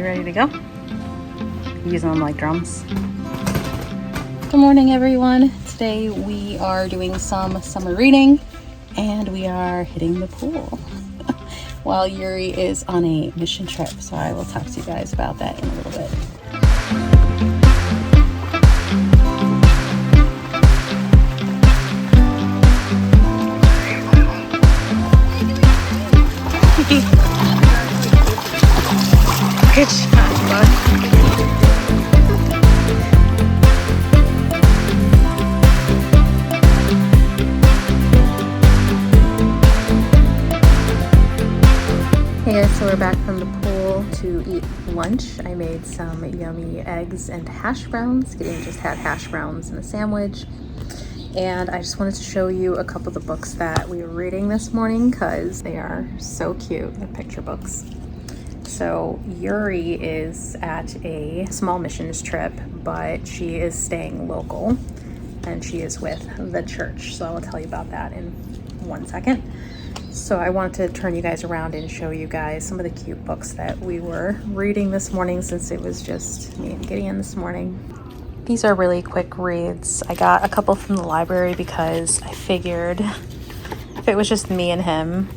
You ready to go? Using them like drums. Good morning, everyone. Today we are doing some summer reading and we are hitting the pool while Yuri is on a mission trip. So I will talk to you guys about that in a little bit. Good shot, bud. Hey guys, so we're back from the pool to eat lunch. I made some yummy eggs and hash browns. Gideon just had hash browns in a sandwich. And I just wanted to show you a couple of the books that we were reading this morning because they are so cute. They're picture books. So Yuri is at a small missions trip, but she is staying local and she is with the church. So I will tell you about that in 1 second. So I wanted to turn you guys around and show you guys some of the cute books that we were reading this morning since it was just me and Gideon this morning. These are really quick reads. I got a couple from the library because I figured if it was just me and him,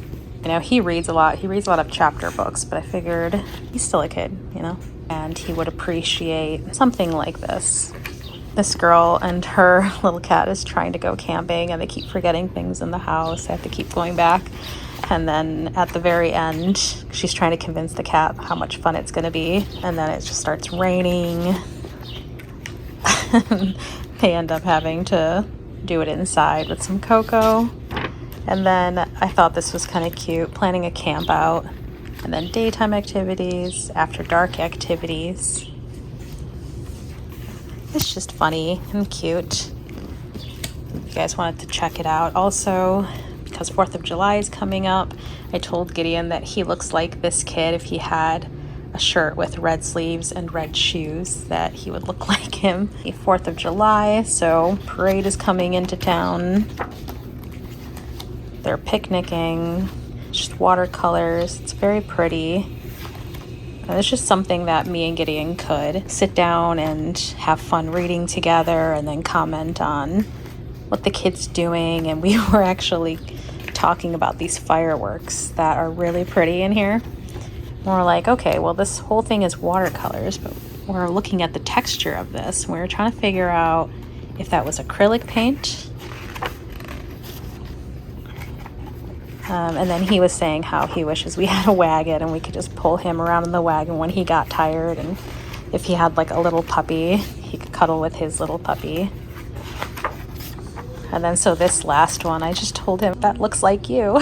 you know, he reads a lot. He reads a lot of chapter books, but I figured he's still a kid, you know, and he would appreciate something like this. This girl and her little cat is trying to go camping and they keep forgetting things in the house. They have to keep going back. And then at the very end, she's trying to convince the cat how much fun it's going to be. And then it just starts raining. They end up having to do it inside with some cocoa. And then I thought this was kind of cute, planning a camp out. And then daytime activities, after dark activities. It's just funny and cute. If you guys wanted to check it out. Also, because 4th of July is coming up, I told Gideon that he looks like this kid if he had a shirt with red sleeves and red shoes, that he would look like him. 4th of July, so parade is coming into town. They're picnicking, just watercolors. It's very pretty. And it's just something that me and Gideon could sit down and have fun reading together and then comment on what the kid's doing. And we were actually talking about these fireworks that are really pretty in here. And we're like, okay, well, this whole thing is watercolors, but we're looking at the texture of this. And we were trying to figure out if that was acrylic paint. And then he was saying how he wishes we had a wagon and we could just pull him around in the wagon when he got tired. And if he had like a little puppy, he could cuddle with his little puppy. And then so this last one, I just told him, that looks like you.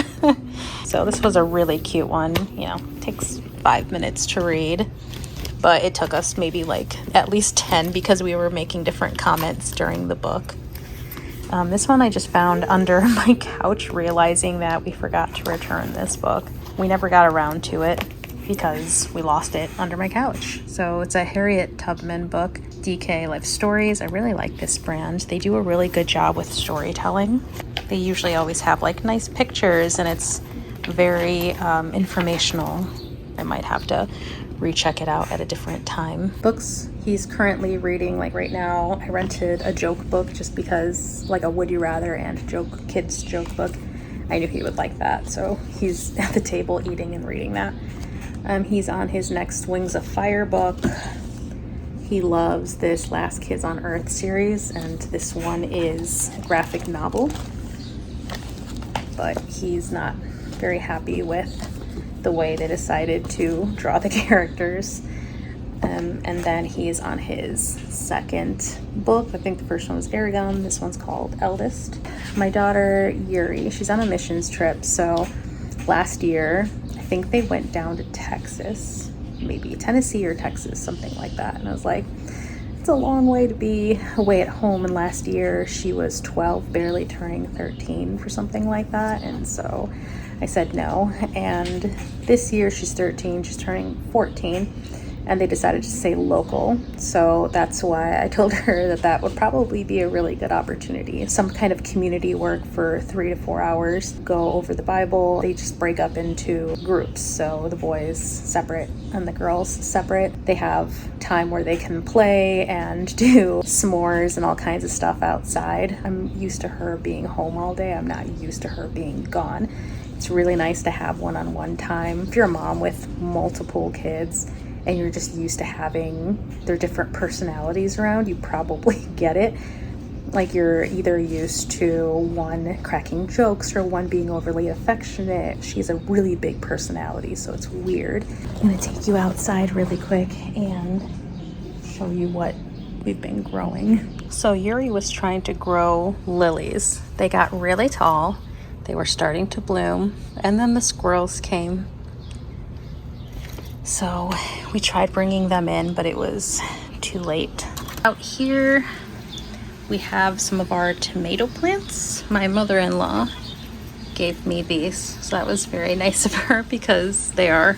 So this was a really cute one. You know, takes 5 minutes to read, but it took us maybe like at least 10 because we were making different comments during the book. This one I just found under my couch, realizing that we forgot to return this book. We never got around to it because we lost it under my couch. So it's a Harriet Tubman book, DK Life Stories. I really like this brand. They do a really good job with storytelling. They usually always have like nice pictures and it's very informational. I might have to recheck it out at a different time. Books he's currently reading, like right now, I rented a joke book just because, like a Would You Rather and kids joke book. I knew he would like that, so he's at the table eating and reading that. He's on his next Wings of Fire book. He loves this Last Kids on Earth series, and this one is a graphic novel, but he's not very happy with the way they decided to draw the characters. And then he's on his second book. I think the first one was Aragon. This one's called Eldest. My daughter Yuri, she's on a missions trip. So last year, I think they went down to Texas, maybe Tennessee or Texas, something like that. And I was like, it's a long way to be away at home. And last year she was 12, barely turning 13 for something like that. And so I said no. And this year she's 13, she's turning 14. and they decided to stay local. So that's why I told her that that would probably be a really good opportunity. Some kind of community work for 3 to 4 hours, go over the Bible. They just break up into groups. So the boys separate and the girls separate. They have time where they can play and do s'mores and all kinds of stuff outside. I'm used to her being home all day. I'm not used to her being gone. It's really nice to have one-on-one time. If you're a mom with multiple kids and you're just used to having their different personalities around, you probably get it. Like you're either used to one cracking jokes or one being overly affectionate. She's a really big personality, so it's weird. I'm gonna take you outside really quick and show you what we've been growing. So Yuri was trying to grow lilies. They got really tall. They were starting to bloom, and then the squirrels came. So we tried bringing them in, but it was too late. Out here, we have some of our tomato plants. My mother-in-law gave me these, so that was very nice of her because they are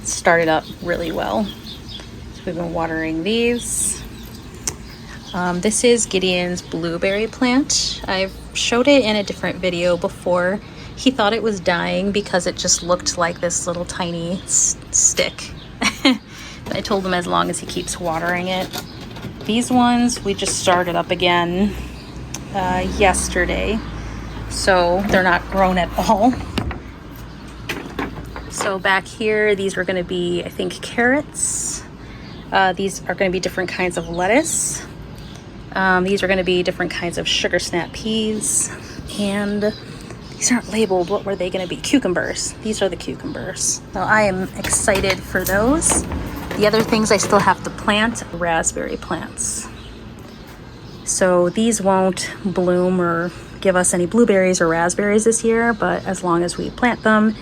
started up really well. So we've been watering these. This is Gideon's blueberry plant. I've showed it in a different video before. He thought it was dying because it just looked like this little tiny stick. But I told him as long as he keeps watering it. These ones we just started up again yesterday, so they're not grown at all. So back here, these are going to be, I think, carrots. These are going to be different kinds of lettuce. These are going to be different kinds of sugar snap peas, and these aren't labeled. What were they going to be? Cucumbers. These are the cucumbers. So I am excited for those. The other things I still have to plant, raspberry plants. So these won't bloom or give us any blueberries or raspberries this year, but as long as we plant them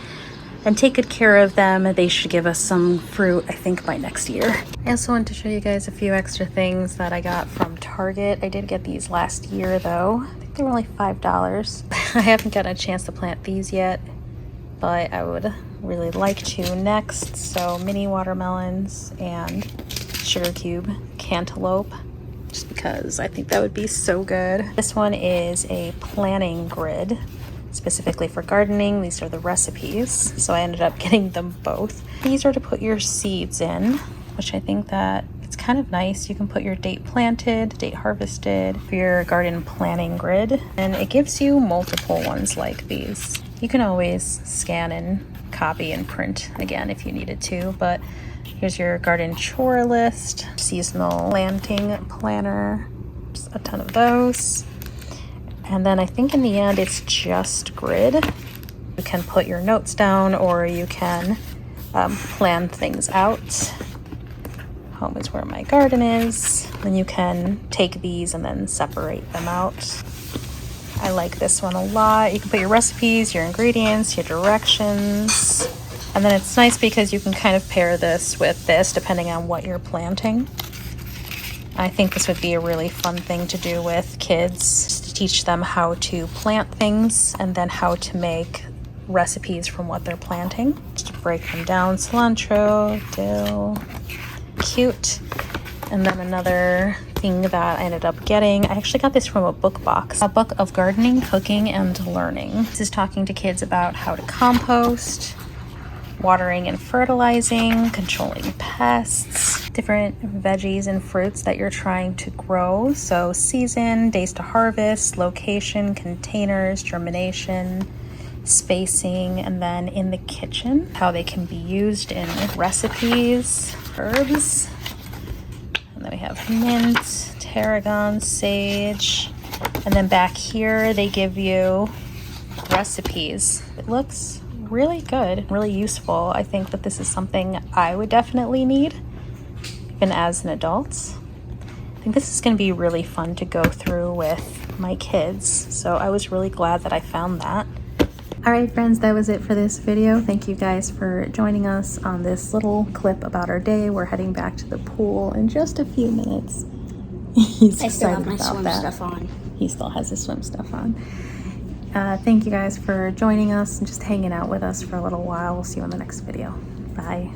and take good care of them, they should give us some fruit, I think, by next year. I also wanted to show you guys a few extra things that I got from Target. I did get these last year though. I think they were only $5. I haven't gotten a chance to plant these yet, but I would really like to next. So mini watermelons and sugar cube cantaloupe, just because I think that would be so good. This one is a planning grid specifically for gardening. These are the recipes, so I ended up getting them both. These are to put your seeds in, which I think that it's kind of nice. You can put your date planted, date harvested for your garden planning grid, and it gives you multiple ones like these. You can always scan and copy and print again if you needed to, but here's your garden chore list, seasonal planting planner, just a ton of those. And then I think in the end it's just grid. You can put your notes down or you can plan things out. Home is where my garden is. Then you can take these and then separate them out. I like this one a lot. You can put your recipes, your ingredients, your directions. And then it's nice because you can kind of pair this with this depending on what you're planting. I think this would be a really fun thing to do with kids, just to teach them how to plant things and then how to make recipes from what they're planting. Just to break them down, cilantro, dill, cute. And then another thing that I ended up getting, I actually got this from a book box, a book of gardening, cooking, and learning. This is talking to kids about how to compost, watering and fertilizing, controlling pests, different veggies and fruits that you're trying to grow. So season, days to harvest, location, containers, germination, spacing, and then in the kitchen, how they can be used in recipes, herbs. And then we have mint, tarragon, sage. And then back here, they give you recipes. It looks really good, really useful. I think that this is something I would definitely need, even as an adult. I think this is going to be really fun to go through with my kids. So I was really glad that I found that. All right, friends, that was it for this video. Thank you guys for joining us on this little clip about our day. We're heading back to the pool in just a few minutes. He's I still have my excited swim about that. stuff on. He still has his swim stuff on. Thank you guys for joining us and just hanging out with us for a little while. We'll see you on the next video. Bye.